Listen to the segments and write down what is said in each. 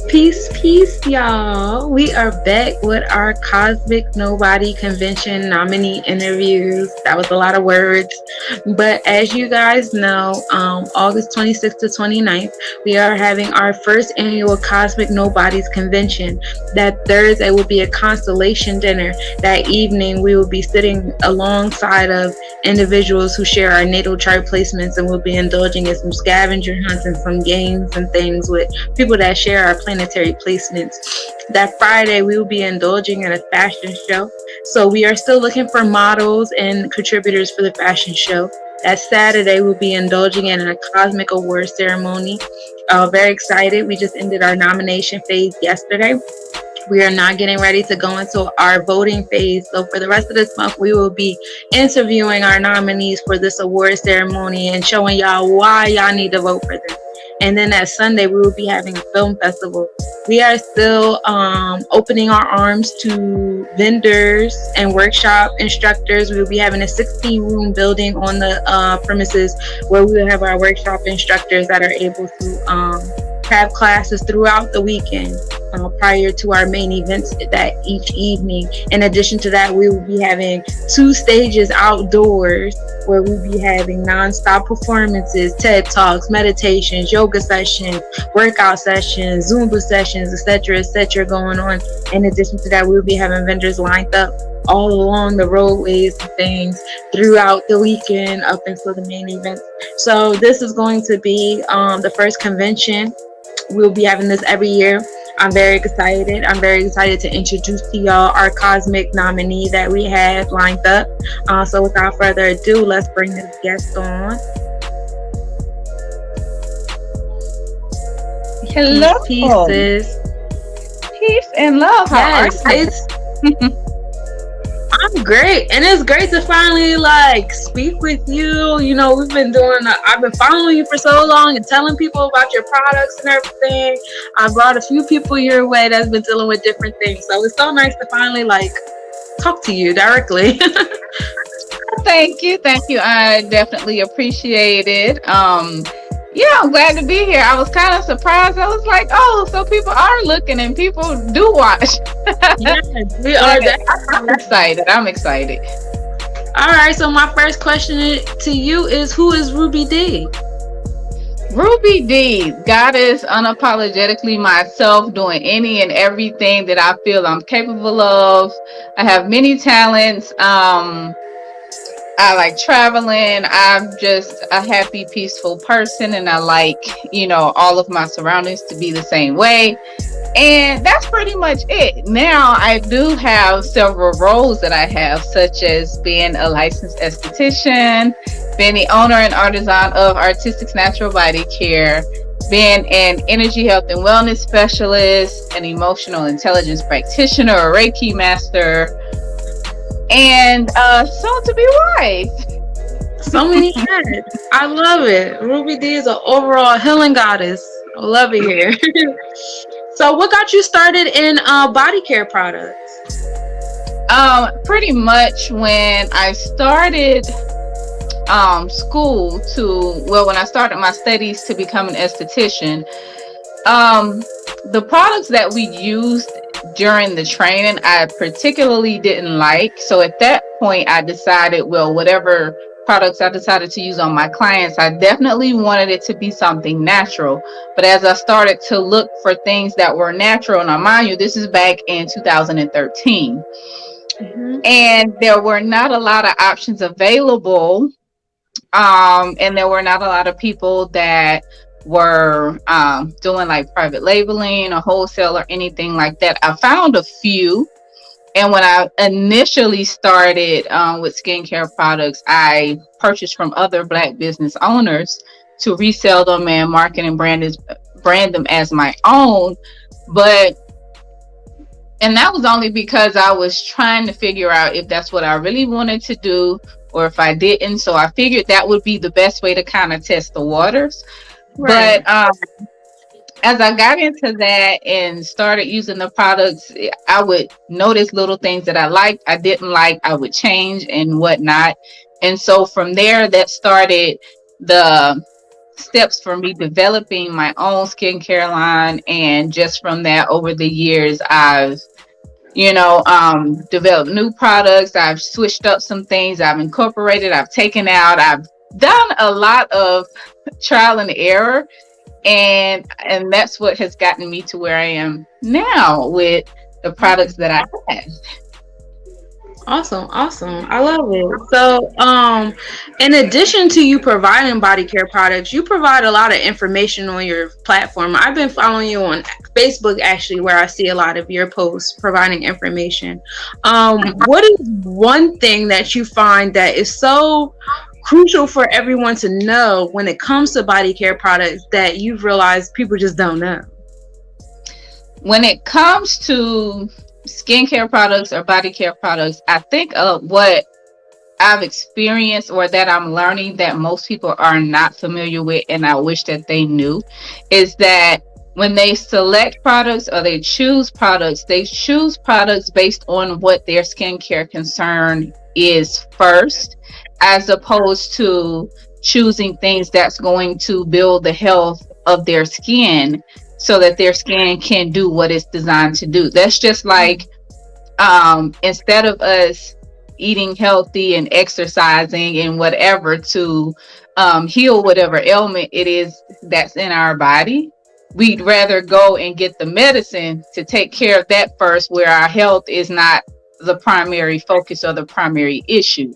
Peace, peace, y'all. We are back with our Cosmic Nobody Convention nominee interviews. That was a lot of words. But as you guys know, August 26th to 29th, we are having our first annual Cosmic Nobodies Convention. That Thursday will be a constellation dinner. That evening, we will be sitting alongside of individuals who share our natal chart placements, and we'll be indulging in some scavenger hunts and some games and things with people that share our planetary placements. That Friday, we will be indulging in a fashion show. So we are still looking for models and contributors for the fashion show. That Saturday, we'll be indulging in a cosmic awards ceremony. Very excited. We just ended our nomination phase yesterday. We are now getting ready to go into our voting phase. So for the rest of this month, we will be interviewing our nominees for this award ceremony and showing y'all why y'all need to vote for them. And then that Sunday, we will be having a film festival. We are still opening our arms to vendors and workshop instructors. We will be having a 16-room building on the premises where we will have our workshop instructors that are able to have classes throughout the weekend prior to our main events that each evening. In addition to that, we will be having 2 stages outdoors where we'll be having non-stop performances, TED Talks, meditations, yoga sessions, workout sessions, Zumba sessions, etc. going on. In addition to that, we'll be having vendors lined up all along the roadways and things throughout the weekend up until the main event. So this is going to be the first convention. We'll be having this every year. I'm very excited. I'm very excited to introduce to y'all our Cosmic nominee that we have lined up. So without further ado, let's bring this guest on. Hello. Peace. Peace and love. How are you? I'm great, and it's great to finally speak with you. You know, we've been I've been following you for so long and telling people about your products and everything. I brought a few people your way that's been dealing with different things, so it's so nice to finally talk to you directly. Thank you. I definitely appreciate it. Yeah, I'm glad to be here. I was kind of surprised. I was like, oh, so people are looking and people do watch. Yes, we are. I'm excited. All right, so my first question to you is, who is Rubi D? Rubi D, Goddess unapologetically myself, doing any and everything that I feel I'm capable of. I have many talents. I like traveling. I'm just a happy, peaceful person, and I like, all of my surroundings to be the same way. And that's pretty much it. Now, I do have several roles that I have, such as being a licensed esthetician, being the owner and artisan of Artistic Natural Body Care, being an energy health and wellness specialist, an emotional intelligence practitioner, a Reiki master, and soon to be wife. So many hats. I love it. Rubi D is an overall healing goddess. I love it here. So what got you started in body care products? Pretty much when I started school when I started my studies to become an esthetician, the products that we used during the training I particularly didn't like. So at that point I decided, whatever products I decided to use on my clients, I definitely wanted it to be something natural. But as I started to look for things that were natural, now mind you, this is back in 2013, and there were not a lot of options available, and there were not a lot of people that were doing private labeling or wholesale or anything like that. I found a few, and when I initially started with skincare products, I purchased from other Black business owners to resell them and market and brand them as my own. And that was only because I was trying to figure out if that's what I really wanted to do or if I didn't. So I figured that would be the best way to kind of test the waters. Right. But as I got into that and started using the products, I would notice little things that I liked, I didn't like, I would change and whatnot. And so from there, that started the steps for me developing my own skincare line. And just from that, over the years, I've developed new products. I've switched up some things. I've incorporated. I've taken out. I've done a lot of trial and error, and that's what has gotten me to where I am now with the products that I have. Awesome, awesome. I love it. So, in addition to you providing body care products, you provide a lot of information on your platform. I've been following you on Facebook, actually, where I see a lot of your posts providing information. What is one thing that you find that is so crucial for everyone to know when it comes to body care products that you've realized people just don't know? When it comes to skincare products or body care products, I think what I've experienced or that I'm learning that most people are not familiar with, and I wish that they knew, is that when they select products or they choose products based on what their skincare concern is first, as opposed to choosing things that's going to build the health of their skin so that their skin can do what it's designed to do. That's just like, instead of us eating healthy and exercising and whatever to heal whatever ailment it is that's in our body, we'd rather go and get the medicine to take care of that first, where our health is not the primary focus or the primary issue.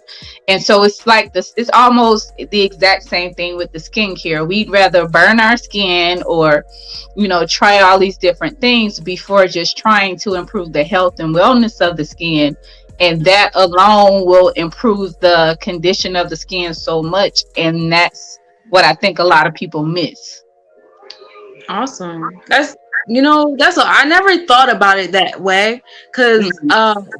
And so it's like this, it's almost the exact same thing with the skincare. We'd rather burn our skin or, try all these different things before just trying to improve the health and wellness of the skin. And that alone will improve the condition of the skin so much. And that's what I think a lot of people miss. Awesome. I never thought about it that way, because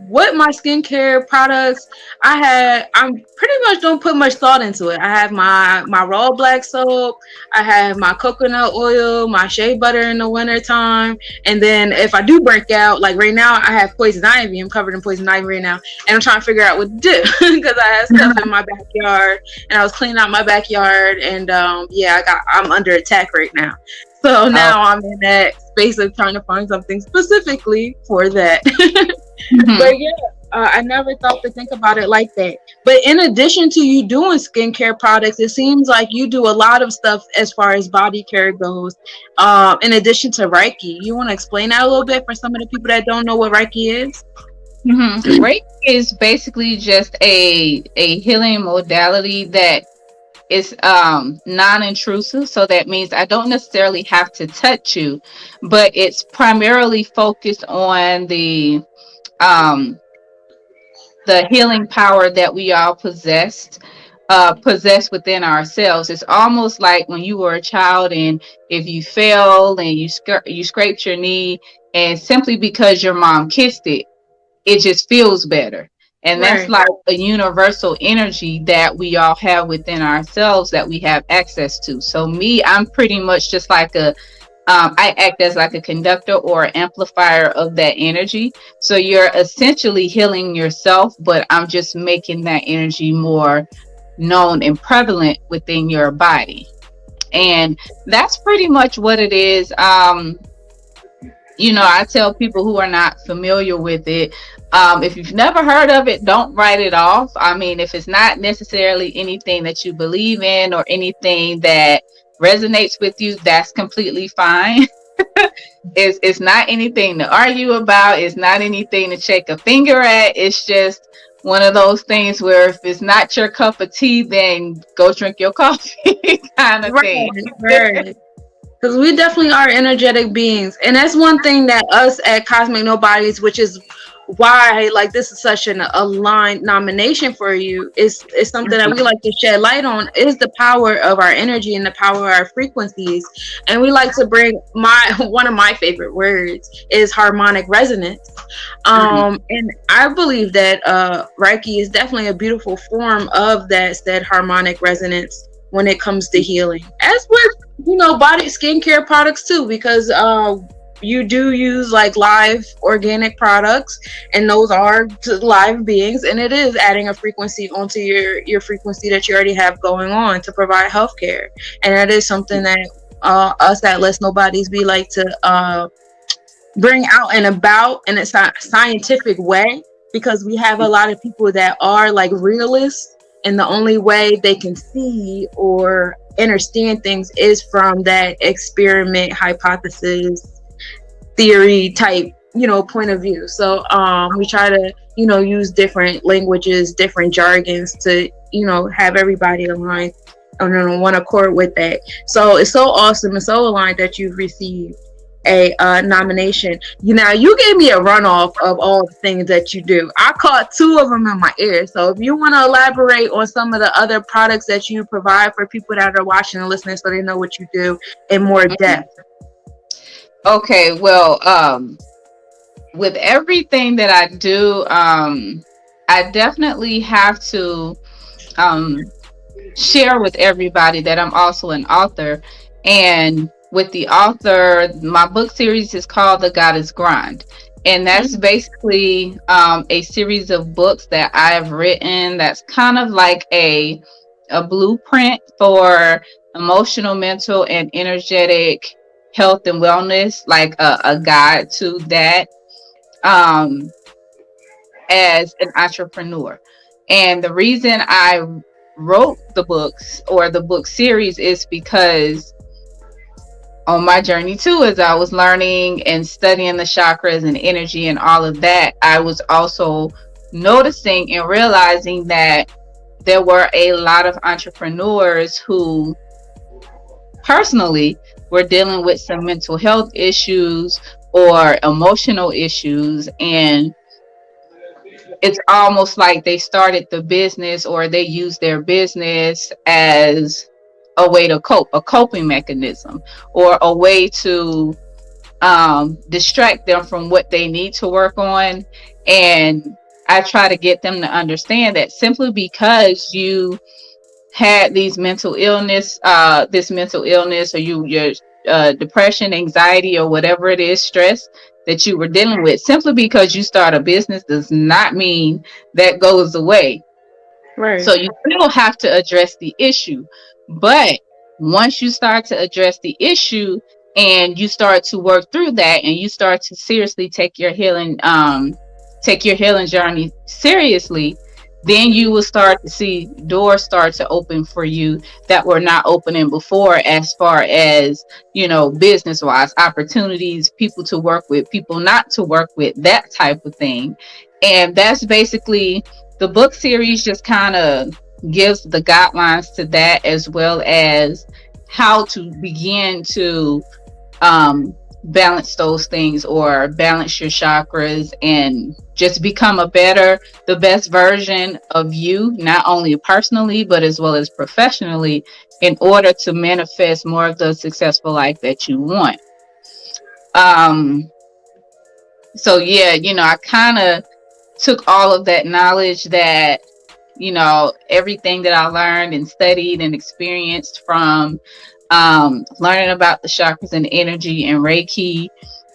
with my skincare products, I'm pretty much don't put much thought into it. I have my raw black soap, I have my coconut oil, my shea butter in the winter time, and then if I do break out, like right now, I have poison ivy. I'm covered in poison ivy right now, and I'm trying to figure out what to do because I have stuff in my backyard, and I was cleaning out my backyard, and I'm under attack right now. So now I'm in that space of trying to find something specifically for that. But I never thought to think about it like that. But in addition to you doing skincare products, it seems like you do a lot of stuff as far as body care goes. In addition to Reiki, you want to explain that a little bit for some of the people that don't know what Reiki is? Reiki is basically just a healing modality that is non-intrusive. So that means I don't necessarily have to touch you, but it's primarily focused on the healing power that we all possess within ourselves. It's almost like when you were a child, and if you fell and you scraped your knee, and simply because your mom kissed it, it just feels better. And that's like a universal energy that we all have within ourselves that we have access to. So I'm pretty much just like I act as like a conductor or amplifier of that energy. So you're essentially healing yourself, but I'm just making that energy more known and prevalent within your body. And that's pretty much what it is. I tell people who are not familiar with it, if you've never heard of it, don't write it off. I mean, if it's not necessarily anything that you believe in or anything that resonates with you, that's completely fine. It's not anything to argue about. It's not anything to shake a finger at. It's just one of those things where if it's not your cup of tea, then go drink your coffee kind of thing. Right. Because we definitely are energetic beings. And that's one thing that us at Cosmic Nobodies, which is why this is such an aligned nomination for you, is something that we like to shed light on, is the power of our energy and the power of our frequencies. And we like to bring one of my favorite words is harmonic resonance. And I believe that Reiki is definitely a beautiful form of that harmonic resonance when it comes to healing, as with body skincare products too, because you do use like live organic products, and those are live beings, and it is adding a frequency onto your frequency that you already have going on to provide healthcare. And that is something that us at Let's Nobodies we like to bring out and about in a scientific way, because we have a lot of people that are like realists, and the only way they can see or understand things is from that experiment hypothesis theory type, point of view. So we try to, use different languages, different jargons to, have everybody aligned on one accord with that. So it's so awesome and so aligned that you've received a nomination. You gave me a runoff of all the things that you do. I caught two of them in my ear. So if you want to elaborate on some of the other products that you provide for people that are watching and listening, so they know what you do in more depth. Okay, well, with everything that I do, I definitely have to share with everybody that I'm also an author. And with the author, my book series is called The Goddess Grind. And that's basically a series of books that I've written that's kind of like a blueprint for emotional, mental, and energetic health and wellness, like a guide to that as an entrepreneur. And the reason I wrote the books or the book series is because on my journey too, as I was learning and studying the chakras and energy and all of that, I was also noticing and realizing that there were a lot of entrepreneurs who personally were dealing with some mental health issues or emotional issues, and it's almost like they started the business or they used their business as a way to cope, a coping mechanism, or a way to distract them from what they need to work on. And I try to get them to understand that simply because you had this mental illness, or your depression, anxiety, or whatever it is, stress that you were dealing with, simply because you start a business does not mean that goes away. Right. So you still have to address the issue. But once you start to address the issue and you start to work through that, and you start to seriously take your healing journey seriously, then you will start to see doors start to open for you that were not opening before, as far as, business wise, opportunities, people to work with, people not to work with, that type of thing. And that's basically the book series, just kind of gives the guidelines to that, as well as how to begin to balance those things, or balance your chakras, and just become the best version of you, not only personally but as well as professionally, in order to manifest more of the successful life that you want. So yeah, I kind of took all of that knowledge, that everything that I learned and studied and experienced from learning about the chakras and energy and Reiki.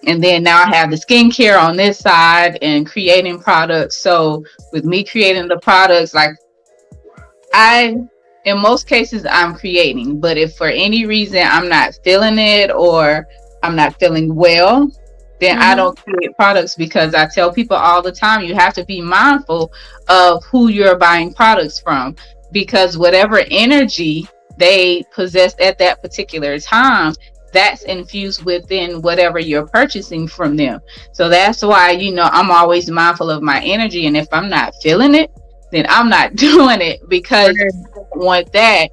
And then now I have the skincare on this side and creating products. So with me creating the products, like in most cases I'm creating, but if for any reason I'm not feeling it or I'm not feeling well, then I don't create products, because I tell people all the time, you have to be mindful of who you're buying products from, because whatever energy they possess at that particular time, that's infused within whatever you're purchasing from them. So that's why, I'm always mindful of my energy. And if I'm not feeling it, then I'm not doing it, because I don't want that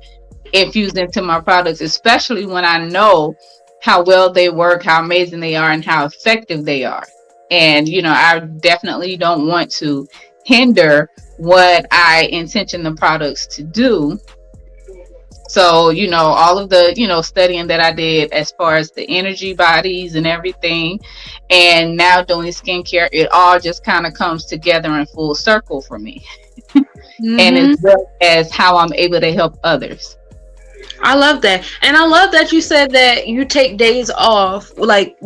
infused into my products, especially when I know how well they work, how amazing they are, and how effective they are. And, I definitely don't want to hinder what I intention the products to do. So, all of the, studying that I did as far as the energy bodies and everything, and now doing skincare, it all just kind of comes together in full circle for me. And as well as how I'm able to help others. I love that. And I love that you said that you take days off. Like,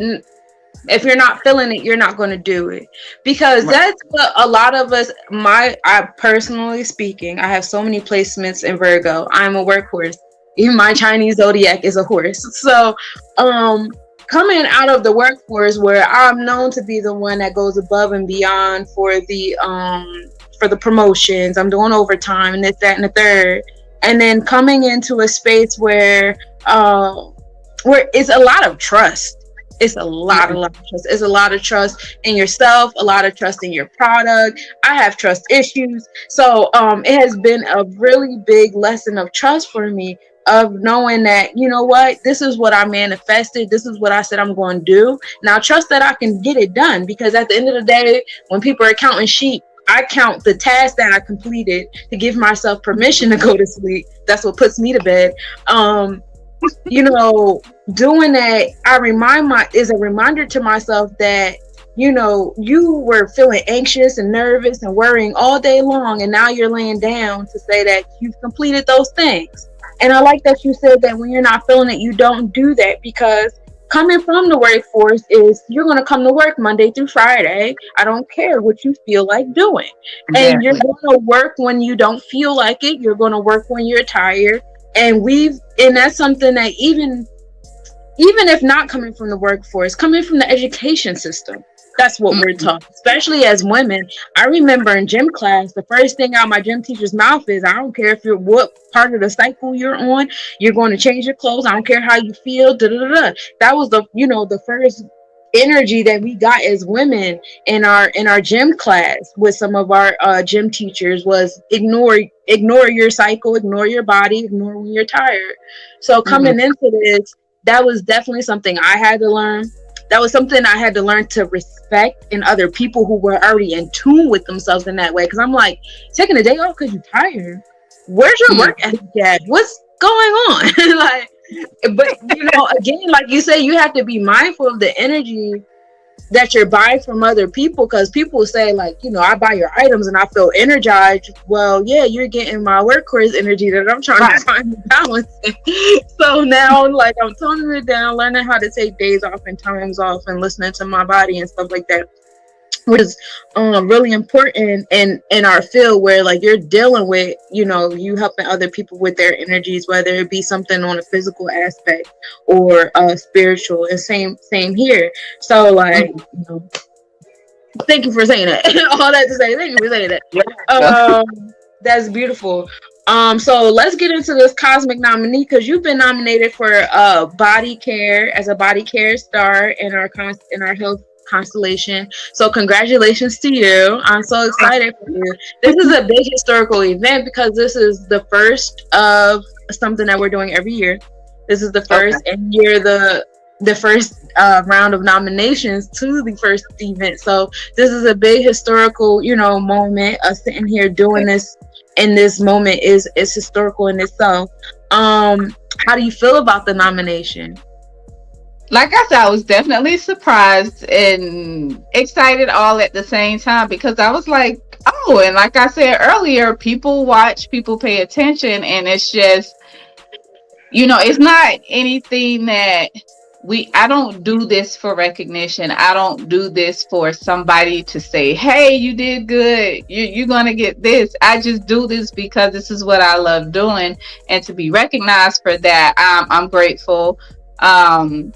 If you're not feeling it, you're not going to do it, because Right. that's what a lot of us, I personally speaking, I have so many placements in Virgo. I'm a workhorse. Even my Chinese zodiac is a horse. So um coming out of the workforce, where I'm known to be the one that goes above and beyond for the promotions, I'm doing overtime and this, that, and the third, and then coming into a space where it's a lot of trust. It's a Mhm. lot of trust. It's a lot of trust in yourself, a lot of trust in your product. I have trust issues. So it has been a really big lesson of trust for me, of knowing that, you know what, this is what I manifested. This is what I said I'm going to do. Now trust that I can get it done, because at the end of the day, when people are counting sheep, I count the tasks that I completed to give myself permission to go to sleep. That's what puts me to bed. Um, you know, doing that, I remind my is a reminder to myself that, you know, you were feeling anxious and nervous and worrying all day long, and now you're laying down to say that you've completed those things. And I like that you said that when you're not feeling it, you don't do that, because coming from the workforce is, you're going to come to work Monday through Friday. I don't care what you feel like doing. And you're Exactly. going to work when you don't feel like it. You're going to work when you're tired. And that's something that, even if not coming from the workforce, coming from the education system, that's what we're Mhm. taught, especially as women. I remember in gym class, the first thing out my gym teacher's mouth is, I don't care if you're what part of the cycle you're on, you're going to change your clothes. I don't care how you feel. Da, da, da, da. That was the first energy that we got as women in our gym class with some of our gym teachers, was ignore your cycle, ignore your body, ignore when you're tired. So Mhm. coming into this, that was definitely something I had to learn. That was something I had to learn to respect in other people who were already in tune with themselves in that way. Because I'm like, taking a day off because you're tired. Where's your Mhm. work ethic at? What's going on? Like, but again, like you say, you have to be mindful of the energy that you're buying from other people, because people say, like, I buy your items and I feel energized. Well, yeah, you're getting my workhorse energy that I'm trying to Right. find the balance in. So now, like, I'm toning it down, learning how to take days off and times off, and listening to my body and stuff like that, which is really important in our field, where, like, you're dealing with, you helping other people with their energies, whether it be something on a physical aspect or spiritual. And same here. So, like, Mhm. thank you for saying that. All that to say, thank you for saying that. Yeah. That's beautiful. So let's get into this Cosmic Nominee, because you've been nominated for body care, as a body care star in our health constellation. So congratulations to you. I'm so excited for you. This is a big historical event, because this is the first of something that we're doing every year. This is the Okay. first, and you're the first round of nominations to the first event. So this is a big historical, moment. Us sitting here doing this in this moment is historical in itself. How do you feel about the nomination? Like I said, I was definitely surprised and excited all at the same time, because I was like, oh, and like I said earlier, people watch, people pay attention, and it's just, it's not anything that I don't do this for recognition. I don't do this for somebody to say, hey, you did good. You're going to get this. I just do this because this is what I love doing. And to be recognized for that, I'm grateful. Um,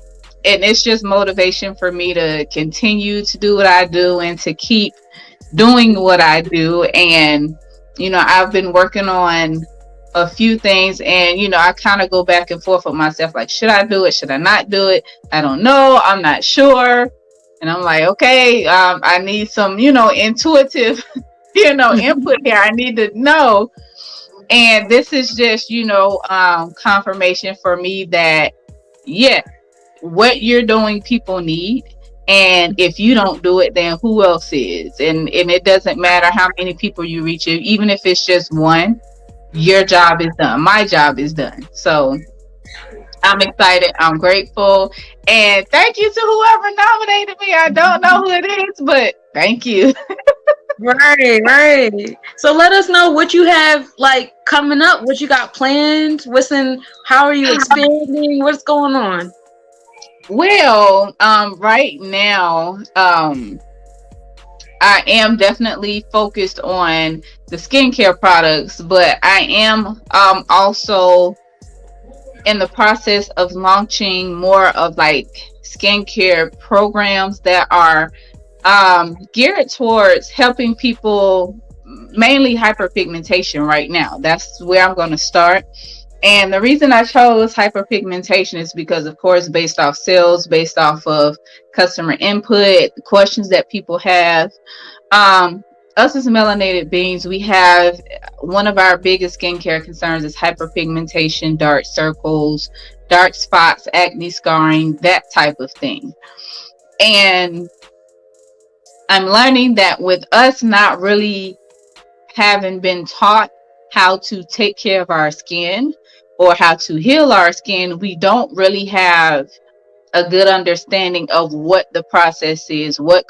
and it's just motivation for me to continue to do what I do and to keep doing what I do. And, I've been working on a few things, and, I kind of go back and forth with myself, like, should I do it? Should I not do it? I don't know. I'm not sure. And I'm like, okay, I need some, intuitive, input here. I need to know. And this is just, confirmation for me that, yeah, what you're doing, people need. And if you don't do it, then who else is? And it doesn't matter how many people you reach, even if it's just one, your job is done. My job is done. So I'm excited. I'm grateful. And thank you to whoever nominated me. I don't know who it is, but thank you. Right, right. So let us know what you have, like, coming up, what you got planned, how are you expanding, what's going on? Well, right now, I am definitely focused on the skincare products, but I am also in the process of launching more of like skincare programs that are geared towards helping people, mainly hyperpigmentation right now. That's where I'm going to start. And the reason I chose hyperpigmentation is because, of course, based off sales, based off of customer input, questions that people have. Um, us as melanated beings, we have one of our biggest skincare concerns is hyperpigmentation, dark circles, dark spots, acne scarring, that type of thing. And I'm learning that with us not really having been taught how to take care of our skin or how to heal our skin, we don't really have a good understanding of what the process is, what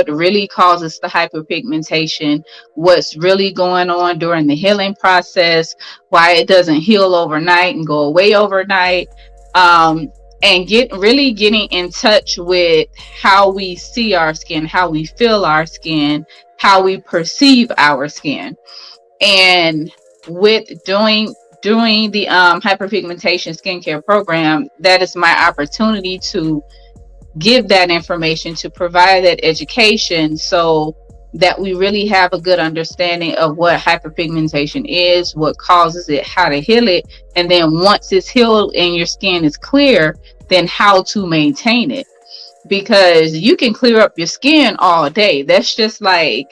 really causes the hyperpigmentation, what's really going on during the healing process, why it doesn't heal overnight and go away overnight. And getting in touch with how we see our skin, how we feel our skin, how we perceive our skin. And with doing the hyperpigmentation skincare program, that is my opportunity to give that information, to provide that education, so that we really have a good understanding of what hyperpigmentation is, what causes it, how to heal it, and then once it's healed and your skin is clear, then how to maintain it. Because you can clear up your skin all day. That's just like,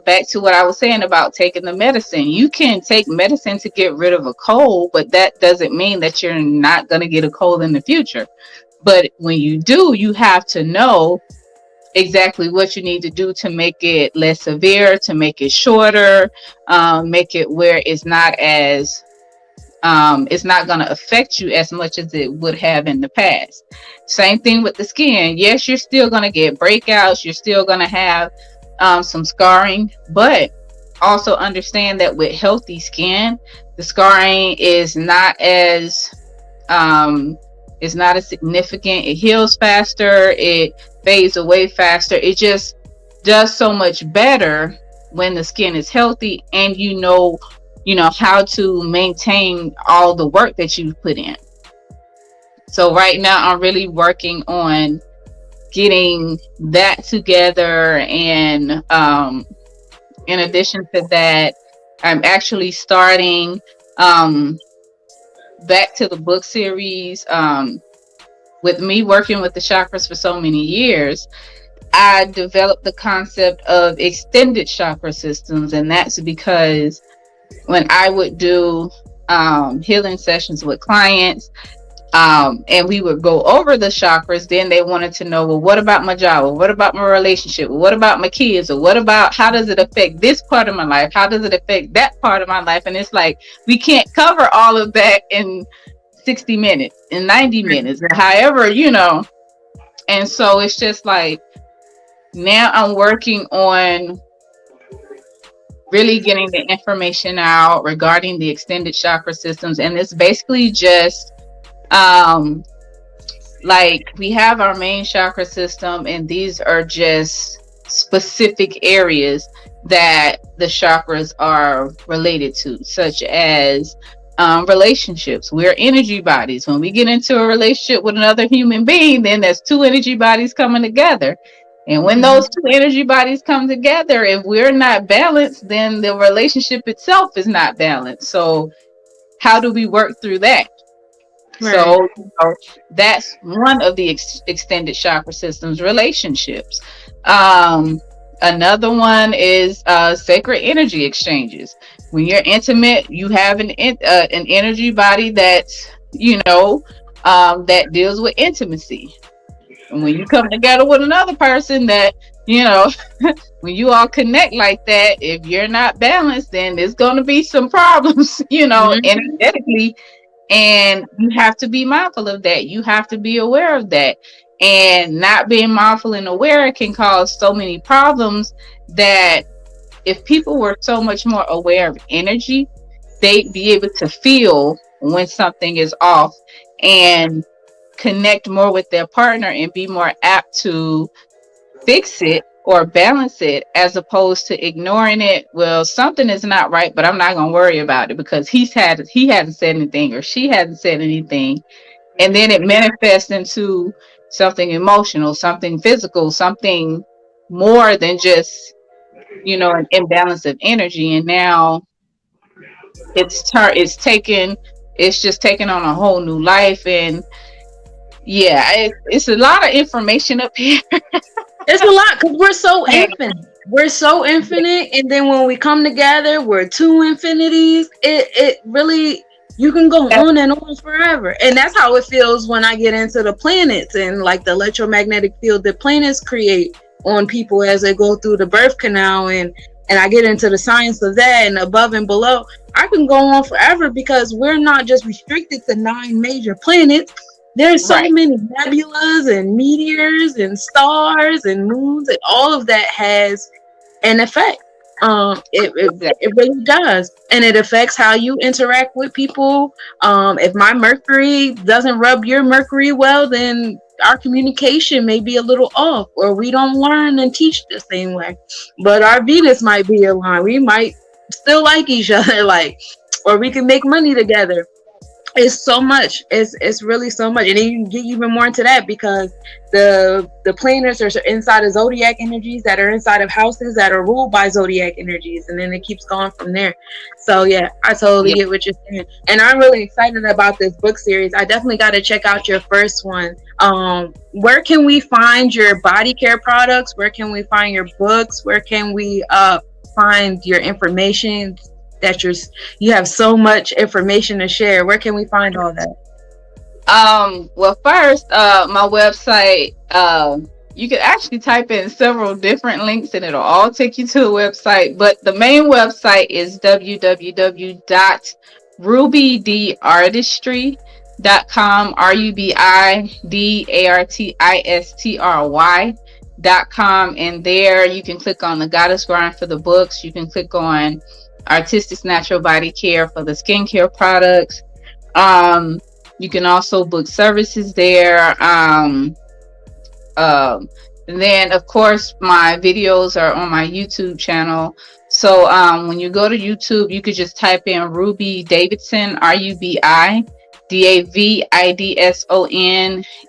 back to what I was saying about taking the medicine. You can take medicine to get rid of a cold, but that doesn't mean that you're not going to get a cold in the future. But when you do, you have to know exactly what you need to do to make it less severe, to make it shorter, make it where it's not going to affect you as much as it would have in the past. Same thing with the skin. Yes, you're still going to get breakouts. You're still going to have some scarring, but also understand that with healthy skin, the scarring is not as significant. It heals faster. It fades away faster. It just does so much better when the skin is healthy and how to maintain all the work that you've put in. So right now I'm really working on getting that together. And in addition to that, I'm actually starting back to the book series. With me working with the chakras for so many years, I developed the concept of extended chakra systems. And that's because when I would do healing sessions with clients, and we would go over the chakras, then they wanted to know, well, what about my job? Well, what about my relationship? Well, what about my kids? Or what about, how does it affect this part of my life? How does it affect that part of my life? And it's like, we can't cover all of that in 60 minutes, in 90 minutes, or however, And so it's just like, now I'm working on really getting the information out regarding the extended chakra systems. And it's basically just like, we have our main chakra system, and these are just specific areas that the chakras are related to, such as relationships. We're energy bodies. When we get into a relationship with another human being, then there's two energy bodies coming together. And when those two energy bodies come together, if we're not balanced, then the relationship itself is not balanced. So how do we work through that? Right. So that's one of the extended chakra systems, relationships. Another one is sacred energy exchanges. When you're intimate, you have an energy body that's, that deals with intimacy. And when you come together with another person that, when you all connect like that, if you're not balanced, then there's going to be some problems, energetically. And you have to be mindful of that. You have to be aware of that. And not being mindful and aware can cause so many problems that if people were so much more aware of energy, they'd be able to feel when something is off. And connect more with their partner and be more apt to fix it or balance it, as opposed to ignoring it. Well, something is not right, but I'm not going to worry about it because he hasn't said anything or she hasn't said anything. And then it manifests into something emotional, something physical, something more than just, an imbalance of energy. And now it's just taken on a whole new life. And yeah, it's a lot of information up here. It's a lot because we're so infinite. We're so infinite, and then when we come together, we're two infinities. It really, you can go on and on forever, and that's how it feels when I get into the planets and like the electromagnetic field that planets create on people as they go through the birth canal, and I get into the science of that and above and below. I can go on forever because we're not just restricted to 9 major planets. There's so Right. many nebulas and meteors and stars and moons, and all of that has an effect. It really does, and it affects how you interact with people. If my Mercury doesn't rub your Mercury well, then our communication may be a little off, or we don't learn and teach the same way. But our Venus might be aligned. We might still like each other, like, or we can make money together. It's so much. It's really so much, and then you can get even more into that because the planets are inside of zodiac energies that are inside of houses that are ruled by zodiac energies, and then it keeps going from there. So yeah, I totally Yeah. get what you're saying, and I'm really excited about this book series. I definitely got to check out your first one. Where can we find your body care products? Where can we find your books? Where can we find your information? That you have so much information to share. Where can we find all that? Well, first, my website, you could actually type in several different links and it'll all take you to a website. But the main website is www.RubiDArtistry.com, RubiDArtistry.com. And there you can click on the Goddess Grind for the books. You can click on Artistic Natural Body Care for the skincare products. You can also book services there. And then of course my videos are on my YouTube channel. So when you go to YouTube, you could just type in Rubi Davidson, RubiDavidson,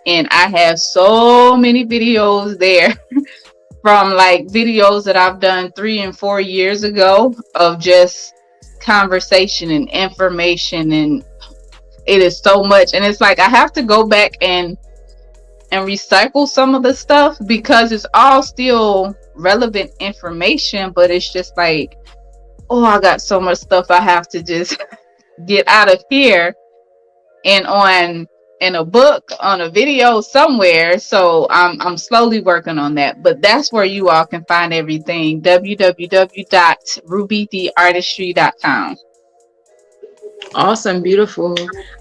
and I have so many videos there. From like videos that I've done 3 and 4 years ago of just conversation and information, and it is so much. And it's like I have to go back and recycle some of the stuff because it's all still relevant information, but it's just like, oh, I got so much stuff I have to just get out of here and on in a book, on a video somewhere. So I'm slowly working on that, but that's where you all can find everything. www.RubiDArtistry.com. Awesome, beautiful.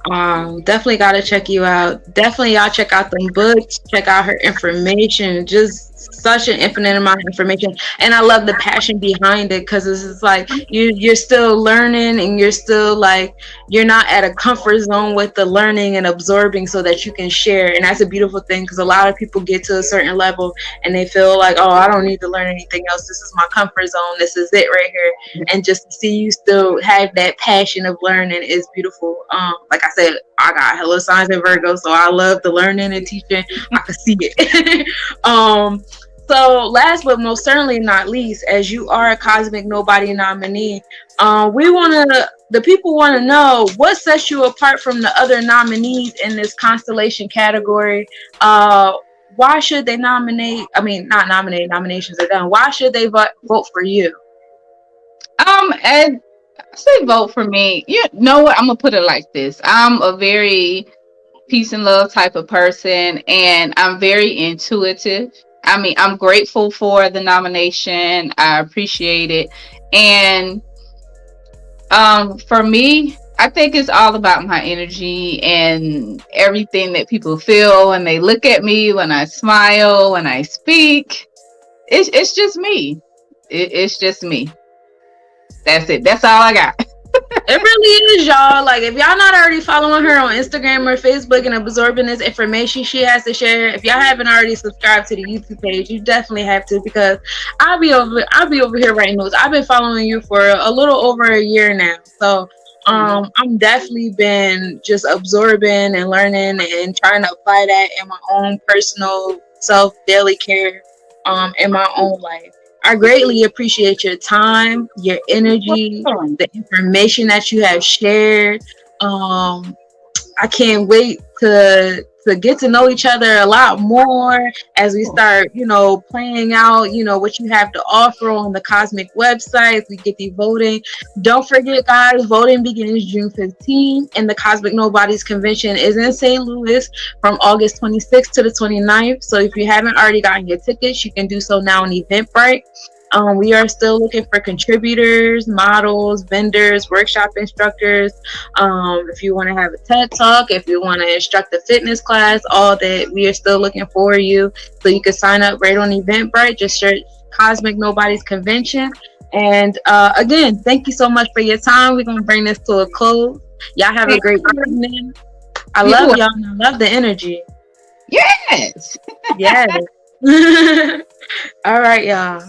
Definitely got to check you out. Definitely, y'all check out them books. Check out her information. Just such an infinite amount of information, and I love the passion behind it because it's just like you're still learning, and you're still like you're not at a comfort zone with the learning and absorbing, so that you can share. And that's a beautiful thing because a lot of people get to a certain level and they feel like, oh, I don't need to learn anything else. This is my comfort zone. This is it right here. And just to see you still have that passion of learning is beautiful. Like I said, I got hella signs in Virgo, so I love the learning and teaching. I can see it. So last but most certainly not least, as you are a Cosmic Nobody nominee, the people want to know what sets you apart from the other nominees in this constellation category. Why should they nominate? I mean, not nominate, nominations are done. Why should they vote for you? And I say vote for me. You know what? I'm gonna put it like this. I'm a very peace and love type of person, and I'm very intuitive. I mean, I'm grateful for the nomination. I appreciate it. And for me, I think it's all about my energy and everything that people feel when they look at me, when I smile, when I speak. It's just me. It's just me. That's it. That's all I got. It really is, y'all. Like, if y'all not already following her on Instagram or Facebook and absorbing this information she has to share, if y'all haven't already subscribed to the YouTube page, you definitely have to, because I'll be over here writing notes. I've been following you for a little over a year now, so I'm definitely been just absorbing and learning and trying to apply that in my own personal self daily care, in my own life. I greatly appreciate your time, your energy, the information that you have shared. I can't wait to get to know each other a lot more as we start, playing out, what you have to offer on the Cosmic website. We get the voting. Don't forget, guys, voting begins June 15th, and the Cosmic Nobodies Convention is in St. Louis from August 26th to the 29th. So if you haven't already gotten your tickets, you can do so now on Eventbrite. We are still looking for contributors, models, vendors, workshop instructors. If you want to have a TED Talk, if you want to instruct a fitness class, all that, we are still looking for you. So you can sign up right on Eventbrite. Just search Cosmic Nobodies Convention. And again, thank you so much for your time. We're going to bring this to a close. Y'all have a great evening. I love You y'all, and I love the energy. yes. Yes. All right, y'all.